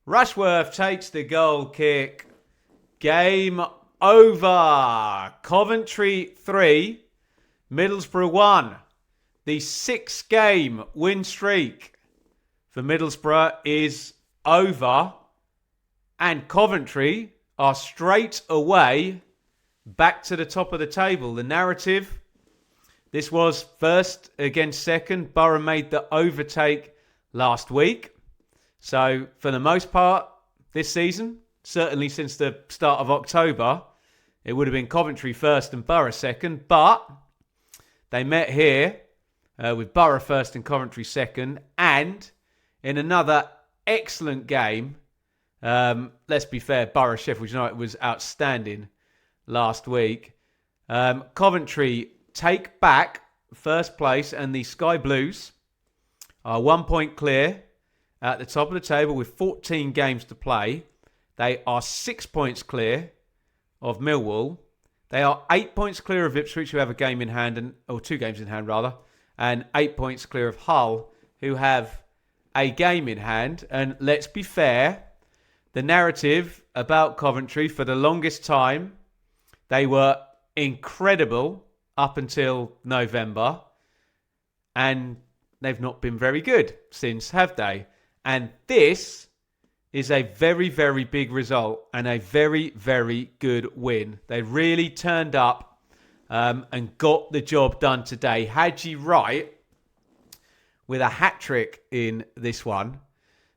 Rushworth takes the goal kick. Game over. Coventry 3, Middlesbrough 1. The 6-game win streak for Middlesbrough is over. And Coventry are straight away back to the top of the table. The narrative, this was first against second. Boro made the overtake last week. So for the most part, this season, certainly since the start of October, it would have been Coventry first and Boro second. But they met here with Boro first and Coventry second. And in another excellent game, let's be fair, Boro Sheffield United was outstanding last week. Coventry take back first place, and the Sky Blues are 1 point clear at the top of the table with 14 games to play. They are 6 points clear of Millwall. They are 8 points clear of Ipswich, who have a game in hand, or 2 games in hand rather, and 8 points clear of Hull, who have a game in hand. And let's be fair, the narrative about Coventry for the longest time, they were incredible up until November, and they've not been very good since, have they? And this is a very, very big result and a very, very good win. They really turned up and got the job done today. Haji Wright with a hat-trick in this one.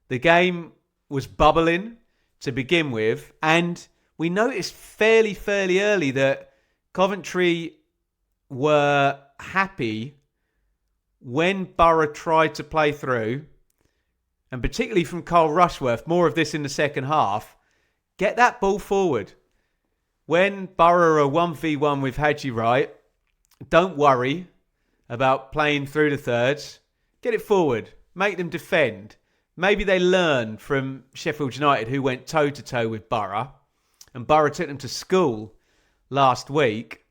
The game was bubbling to begin with, and we noticed fairly early that Coventry were happy when Boro tried to play through, and particularly from Carl Rushworth, more of this in the second half, get that ball forward. When Boro are 1v1 with Haji Wright, don't worry about playing through the thirds. Get it forward. Make them defend. Maybe they learn from Sheffield United, who went toe-to-toe with Boro, and Boro took them to school last week.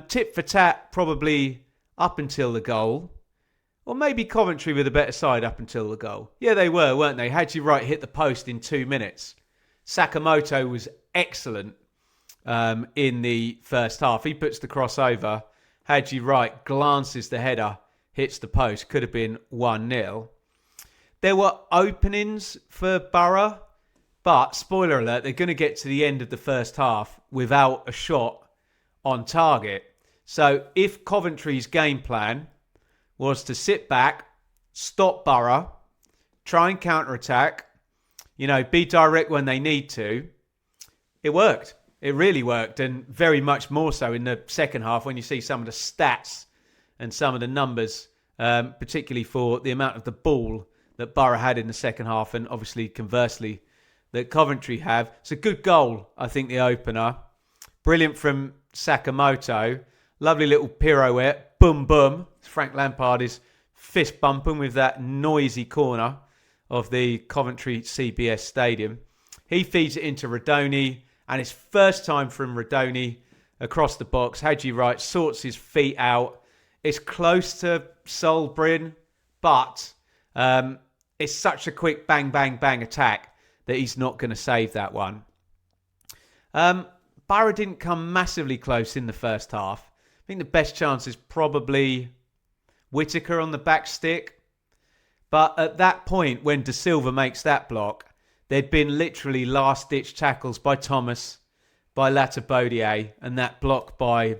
Tit for tat probably up until the goal. Or maybe Coventry were the better side up until the goal. Yeah, they were, weren't they? Haji Wright hit the post in 2 minutes. Sakamoto was excellent in the first half. He puts the crossover. Haji Wright glances the header, hits the post. Could have been 1-0. There were openings for Boro, but spoiler alert, they're going to get to the end of the first half without a shot on target. So if Coventry's game plan was to sit back, stop Boro, try and counter-attack, be direct when they need to, it worked. It really worked, and very much more so in the second half when you see some of the stats and some of the numbers, particularly for the amount of the ball that Boro had in the second half, and obviously conversely that Coventry have. It's a good goal, I think, the opener. Brilliant from Sakamoto. Lovely little pirouette. Boom, boom. Frank Lampard is fist bumping with that noisy corner of the Coventry CBS Stadium. He feeds it into Radoni, and it's first time from Radoni across the box. Haji Wright sorts his feet out. It's close to Solbrin, but it's such a quick bang, bang, bang attack that he's not going to save that one. Boro didn't come massively close in the first half. I think the best chance is probably Whittaker on the back stick. But at that point, when De Silva makes that block, there'd been literally last-ditch tackles by Thomas, by Latabodier, and that block by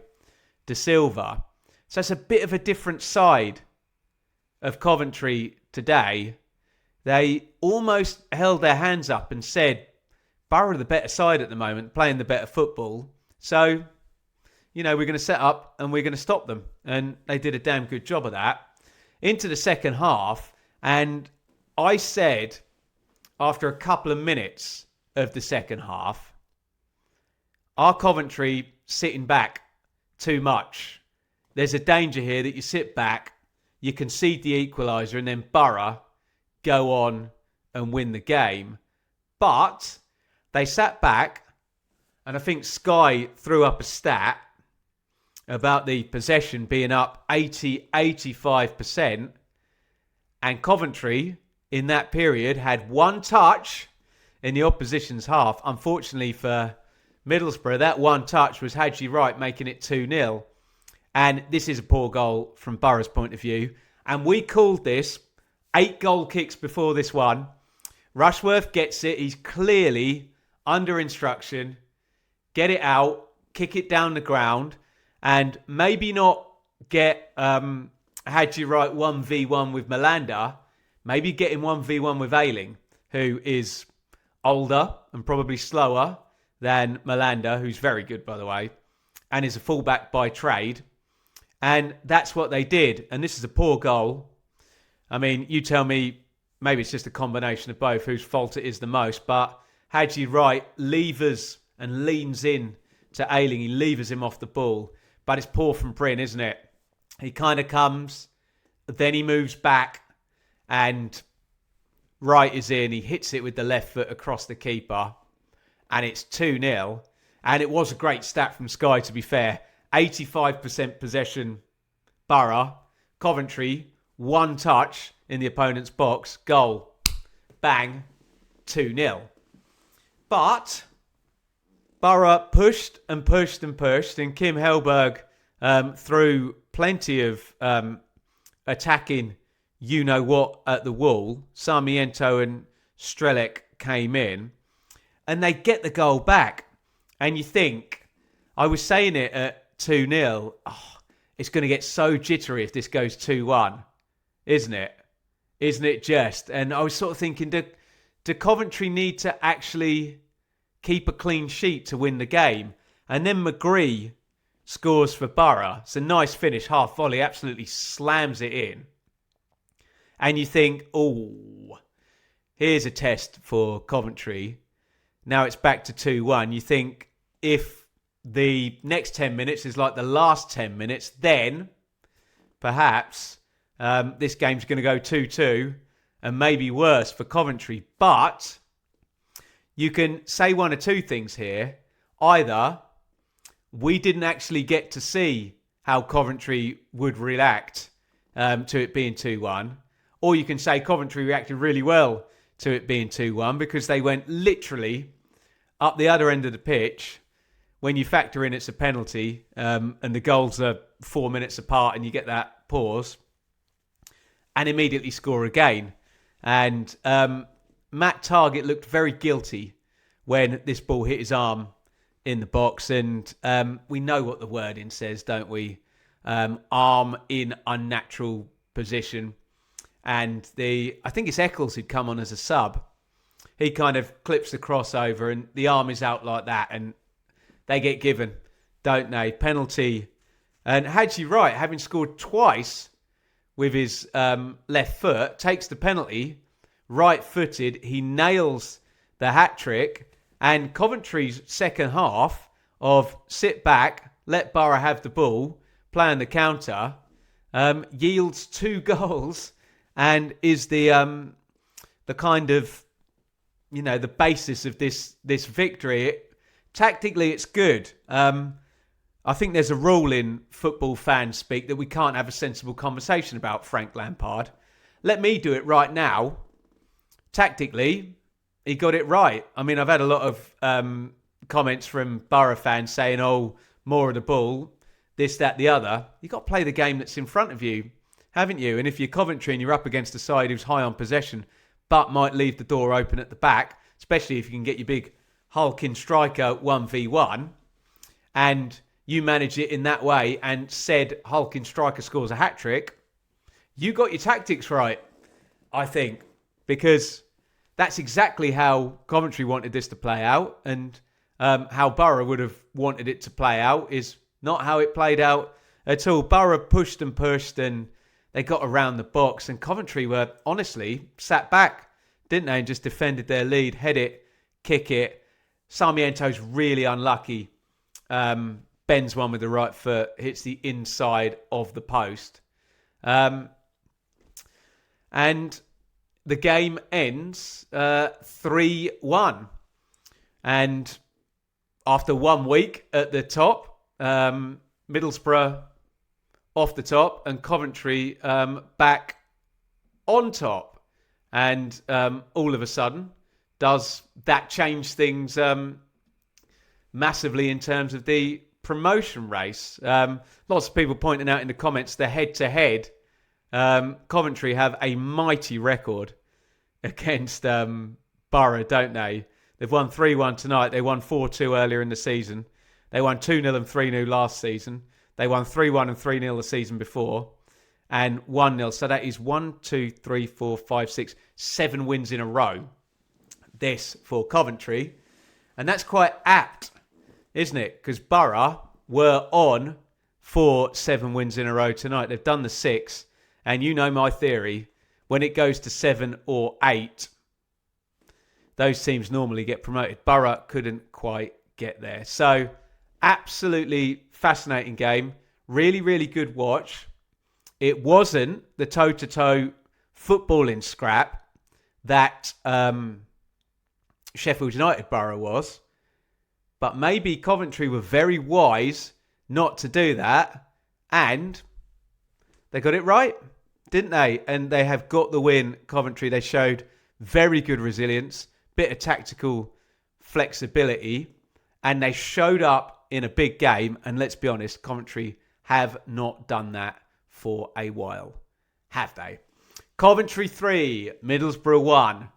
De Silva. So it's a bit of a different side of Coventry today. They almost held their hands up and said, Boro are the better side at the moment, playing the better football. So, we're going to set up and we're going to stop them. And they did a damn good job of that. Into the second half, and I said, after a couple of minutes of the second half, are Coventry sitting back too much? There's a danger here that you sit back, you concede the equaliser, and then Boro go on and win the game. But they sat back, and I think Sky threw up a stat about the possession being up 85%. And Coventry, in that period, had one touch in the opposition's half. Unfortunately for Middlesbrough, that one touch was Hadji Wright making it 2-0. And this is a poor goal from Boro's point of view. And we called this 8 goal kicks before this one. Rushworth gets it. He's clearly under instruction. Get it out, kick it down the ground, and maybe not get Hadji Wright 1v1 with Malanda. Maybe get him 1v1 with Ayling, who is older and probably slower than Malanda, who's very good, by the way, and is a fullback by trade. And that's what they did. And this is a poor goal. I mean, you tell me, maybe it's just a combination of both, whose fault it is the most. But Hadji Wright levers and leans in to Ayling. He levers him off the ball. But it's poor from Bryn, isn't it? He kind of comes, then he moves back, and Wright is in. He hits it with the left foot across the keeper. And it's 2-0. And it was a great stat from Sky, to be fair. 85% possession, Boro. Coventry, 1 touch in the opponent's box. Goal. Bang. 2-0. But Boro pushed and pushed and pushed. And Kim Hellberg threw plenty of attacking you-know-what at the wall. Sarmiento and Strelec came in. And they get the goal back. And you think, I was saying it at 2-0, it's going to get so jittery if this goes 2-1, isn't it? Isn't it just? And I was sort of thinking, do Coventry need to actually keep a clean sheet to win the game? And then McGree scores for Boro. It's a nice finish, half volley, absolutely slams it in. And you think, oh, here's a test for Coventry. Now it's back to 2-1. You think if the next 10 minutes is like the last 10 minutes, then perhaps this game's going to go 2-2 and maybe worse for Coventry. But you can say one or two things here. Either we didn't actually get to see how Coventry would react to it being 2-1, or you can say Coventry reacted really well to it being 2-1 because they went literally up the other end of the pitch. When you factor in it's a penalty and the goals are 4 minutes apart and you get that pause, and immediately score again. And Matt Targett looked very guilty when this ball hit his arm in the box. And we know what the wording says, don't we? Arm in unnatural position. And I think it's Eccles who'd come on as a sub. He kind of clips the crossover and the arm is out like that. And they get given, don't they? Penalty. And Hadji Wright, having scored twice with his left foot, takes the penalty, right-footed. He nails the hat-trick. And Coventry's second half of sit back, let Boro have the ball, play on the counter, yields 2 goals and is the kind of, the basis of this victory. Tactically, it's good. I think there's a rule in football fan speak that we can't have a sensible conversation about Frank Lampard. Let me do it right now. Tactically, he got it right. I mean, I've had a lot of comments from Boro fans saying, oh, more of the ball, this, that, the other. You've got to play the game that's in front of you, haven't you? And if you're Coventry and you're up against a side who's high on possession, but might leave the door open at the back, especially if you can get your big hulking striker 1v1, and you manage it in that way, and said hulking striker scores a hat-trick, you got your tactics right, I think, because that's exactly how Coventry wanted this to play out, and how Boro would have wanted it to play out is not how it played out at all. Boro pushed and pushed, and they got around the box, and Coventry were, honestly, sat back, didn't they, and just defended their lead, head it, kick it. Sarmiento's really unlucky. Bends one with the right foot, hits the inside of the post. And the game ends 3-1. And after 1 week at the top, Middlesbrough off the top and Coventry back on top. And all of a sudden, does that change things massively in terms of the promotion race? Lots of people pointing out in the comments the head-to-head. Coventry have a mighty record against Boro, don't they? They've won 3-1 tonight. They won 4-2 earlier in the season. They won 2-0 and 3-0 last season. They won 3-1 and 3-0 the season before. And 1-0. So that is 7 wins in a row. This for Coventry. And that's quite apt, isn't it? Because Boro were on for 7 wins in a row tonight. They've done the 6. And you know my theory. When it goes to 7 or 8, those teams normally get promoted. Boro couldn't quite get there. So, absolutely fascinating game. Really, really good watch. It wasn't the toe-to-toe footballing scrap that Sheffield United Boro was. But maybe Coventry were very wise not to do that. And they got it right, didn't they? And they have got the win, Coventry. They showed very good resilience, bit of tactical flexibility, and they showed up in a big game. And let's be honest, Coventry have not done that for a while, have they? Coventry 3, Middlesbrough 1.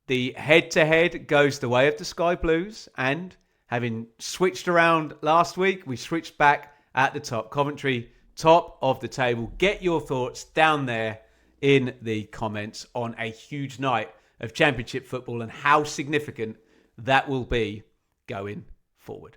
The head-to-head goes the way of the Sky Blues, and having switched around last week, we switched back at the top. Coventry, top of the table. Get your thoughts down there in the comments on a huge night of Championship football and how significant that will be going forward.